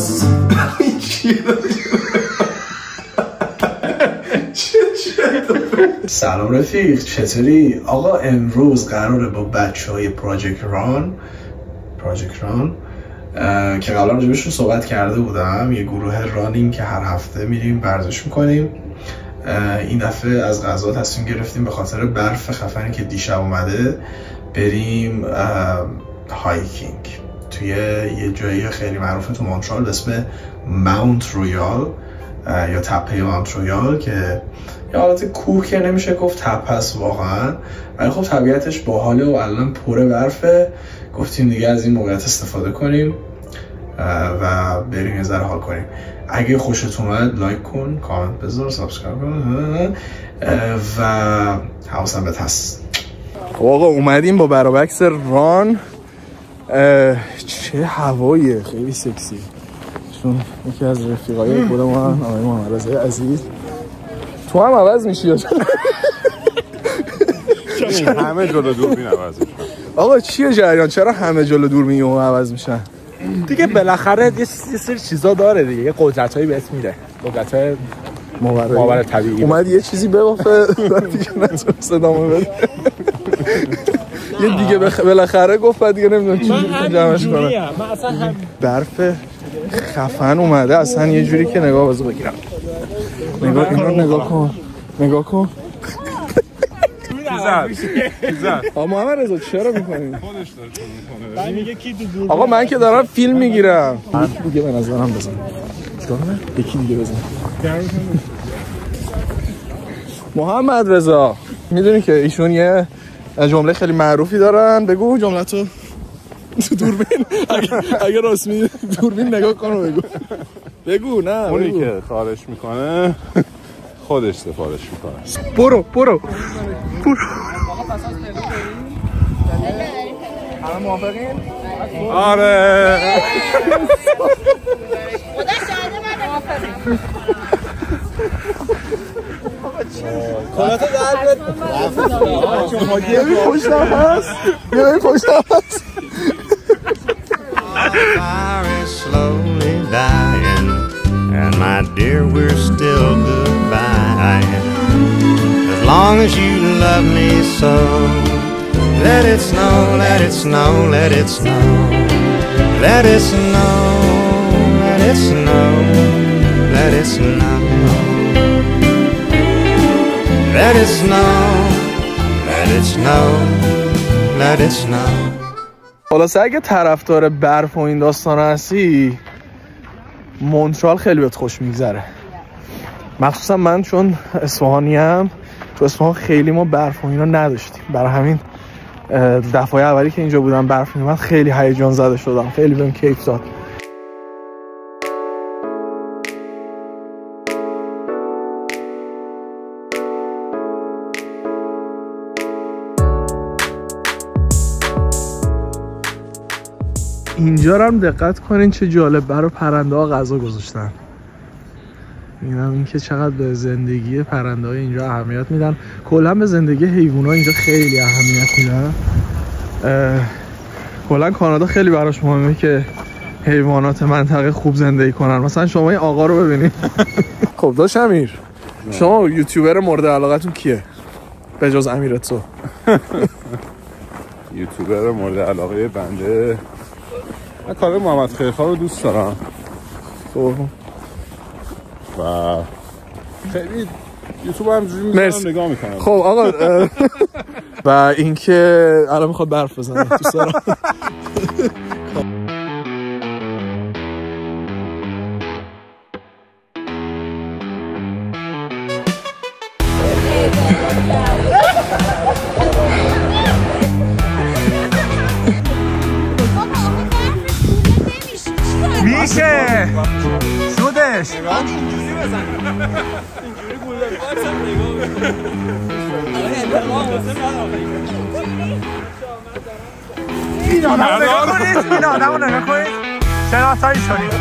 هست. این چیه؟ سلام رفیق، چطوری؟ آقا امروز قراره با بچهای پراجکت ران که قبلا راجبشون صحبت کرده بودم، یه گروه رانینگ که هر هفته میریم ورزش میکنیم. این دفعه از قضا تصمیم گرفتیم به خاطر برف خفنی که دیشب اومده بریم هایکینگ توی یه جایی خیلی معروف تو مونترال به اسم ماونت رویال یا تپه ماونت رویال که یه حالت کوه که نمیشه گفت تپه است واقعا، ولی خب طبیعتش باحاله و الان پر برفه. گفتیم دیگه از این موقعیت استفاده کنیم و بریم یه ذره حال کنیم. اگه خوشت اومد لایک کن، کامنت بذار، سابسکرایب کن و حواسم بهت هست. آقا اومدیم با برابکس ران. چه هواییه، خیلی سکسی. چون یکی از رفیقای خود من آقای محمد رضا عزیز، تو هم عوض میشی یا همه جلو دوربین عوض میشن؟ آقا چیه جریان؟ چرا همه جلو دوربین عوض میشن؟ دیگه بالاخره یه سری چیزا داره دیگه، یه قدرتایی بهت میده، قدرت ماورای طبیعی. اومد یه چیزی ببافه دیگه نتونست ادامه بده. یه دیگه بالاخره گفت بعد دیگه نمیدونم چی جمعش کنم. من اصلا هم برف خفن اومده اصلا یه جوری که نگاه بازو بگیرم. نگاه اینو نگاه کن. محمد رضا چرا میکنی؟ خودش داره میکنه. آقا من که دارم فیلم میگیرم. دیگه به نظرم بزن. یکی دیگه بزن. محمد رضا میدونی که ایشون یه جمله خیلی معروفی دارن، بگو جمله‌تو. دوربین اگه راست میگی دوربین نگاه کن و بگو. نه اونی که خارج میکنه خودش سفارش میکنه. برو همه موافقین؟ آره کلاتو در بیاد. یه پشتم هست. Fire is slowly dying, and my dear, we're still goodbye. As long as you love me so, let it snow, let it snow, let it snow, let it snow, let it snow, let it snow, let it snow, let it snow, let it snow. خلاصه اگه طرفدار برف و این داستان هستی، مونترال خیلی بهت خوش میگذره. مخصوصا من چون اصفهانیم، تو اصفهان خیلی ما برف و اینا نداشتیم، برای همین دفعه اولی که اینجا بودم برف میومد خیلی هیجان زده شدم، خیلی بهم کیف داد. اینجا رو هم دقت کنین چه جالب، برای پرنده ها غذا گذاشتن. این که چقدر به زندگی پرنده های اینجا اهمیت میدن، کلا به زندگی حیوان ها اینجا خیلی اهمیت میدن. کلا کانادا خیلی براش مهمه که حیوانات منطقه خوب زندگی کنن. مثلا شما این آقا رو ببینید. خب داش امیر، شما یوتیوبر مورد علاقتون کیه به جز امیر تو؟ یوتیوبر مورد علاقه بنده، من کار محمد خیرخواه رو دوست دارم و خیلی یوتیوب همجوری میزنم نگاه میکنم. خب آقا و اینکه الان میخواد برف بزنه دوست دارم. میشه شدش اینجوری بزن، اینجوری گوله بارسم این آدم نگاه کنید، این آدم رو نگاه کنید، شناسایی کنید.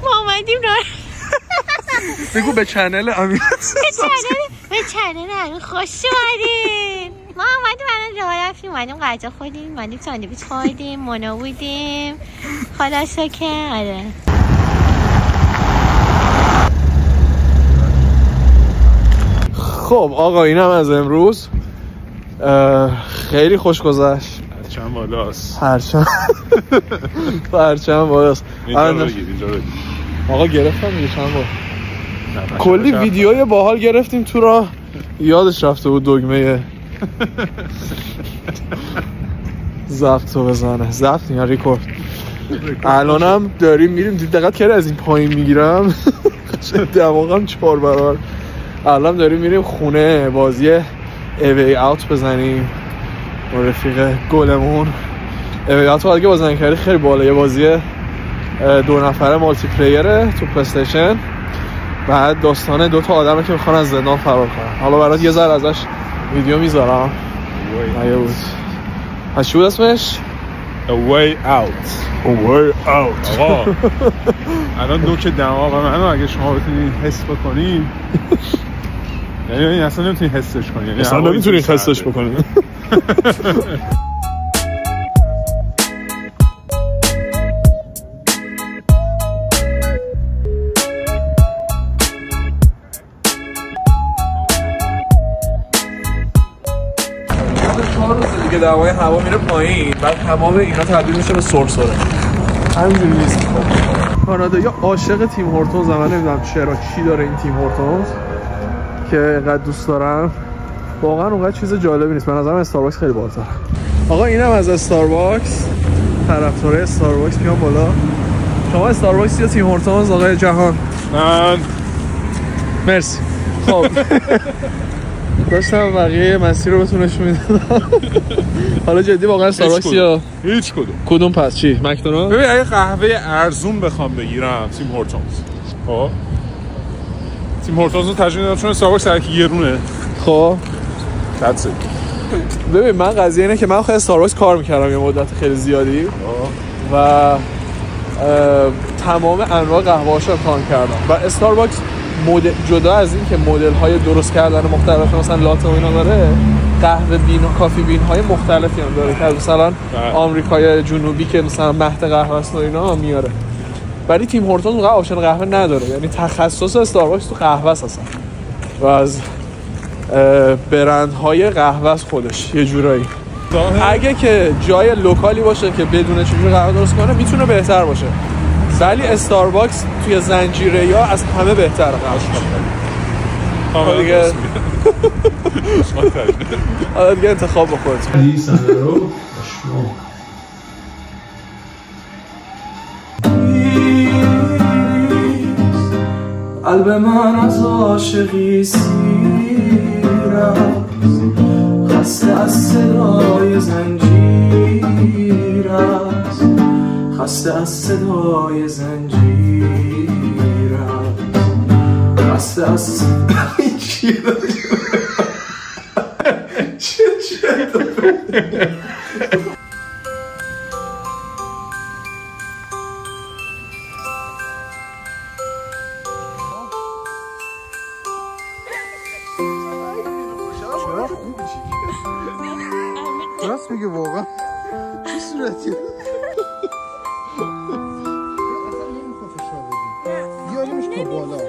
ما اومدیم بگو به چنل امیر. به چنل امیر خوش اومدین. ما اومدیم الان راه رفتیم، اومدیم غذا خوردیم، اومدیم ساندویچ خوردیم، مونا بودیم. خلاصه که آره. خب آقا اینم از امروز خیلی خوش گذشت. هرچند بالاست. هرچند بالاست. اینجا رو بگید. آقا گرفتم دیگه چند بار. کلی ویدیوی باحال گرفتیم تو راه، یادش رفته بود دکمه ضبط رو بزنه. ضبط یا ریکورد. الانم داریم میریم، دقت کردی از این پایین میگیرم دماغم 4 برابر. الان داریم میریم خونه بازی اوی اوت بزنیم با رفیق گلمون. اوی اوت رو اگه بازی کردی خیلی بالا، یه بازی 2 نفره مالتی پلیره تو پلی‌استیشن. بعد داستان 2 تا آدمه که میخوان از زندان فرار کنن. حالا برات یه ذره ازش ویدیو میذارم. اگه بود از چی بود اسمش؟ A way out. آقا الان نوک دماغ منو اگه شما بتونید حس بکنید، یعنی اصلا نمیتونید حسش کنید، اصلا نمیتونید حسش بکنید. که دمای هوا میره پایین، بعد تمام اینا تبدیل میشه به سرسره. همینجوری نیست. کانادایا عاشق تیم هورتونز، من نمیدونم چرا چی داره این تیم هورتونز که اینقدر دوست دارم. واقعا اونقدر چیز جالبی نیست. به نظرم استارباکس خیلی بالاتره. آقا اینم از استارباکس. طرفدار استارباکس میام بالا. شما استارباکس یا تیم هورتونز آقای جهان؟ من مرسی. خب داشتم بقیه مسیر رو بهتون نشون میدادم. حالا جدی واقعا استارباکس یا هیچ کدوم پس چی؟ مکدونالد؟ ببین اگه قهوه ارزون بخوام بگیرم تیم هورتونز. خب تیم هورتونز رو ترجیح میدم چون استارباکس هر کی یه رونه. خب that's it. ببین من قضیه اینه که من خیلی استارباکس کار میکردم یه مدت خیلی زیادی و تمام انواع قهوه‌هاش رو امتحان کردم و استارباکس جدا از این که مدل های درست کردن مختلف مثلا لاته و اینا داره، قهوه بین و کافی بین های مختلفی هم داره که مثلا آمریکای جنوبی که مثلا مهد قهوه است و اینا میاره. ولی تیم هورتونز اونقدر آپشن قهوه نداره، یعنی تخصص استارباکس تو قهوه است اصلا و از برندهای قهوه است خودش یه جورایی. اگه که جای لوکالی باشه که بدونه چجوری قهوه درست کنه میتونه بهتر باشه، ولی استارباکس توی زنجیره یا از همه بهتره قهوه دیگه. حالا دیگه انتخاب با خودت. قلب من از عاشقی سیر است، خسته از صدای زنجیر است، خسته از صدای زنجیر است، خسته از این چیه راست میگه واقعا چه صورتیه؟ اصلا نمیخواد فشار بدیم، بیاریمش تا بالا.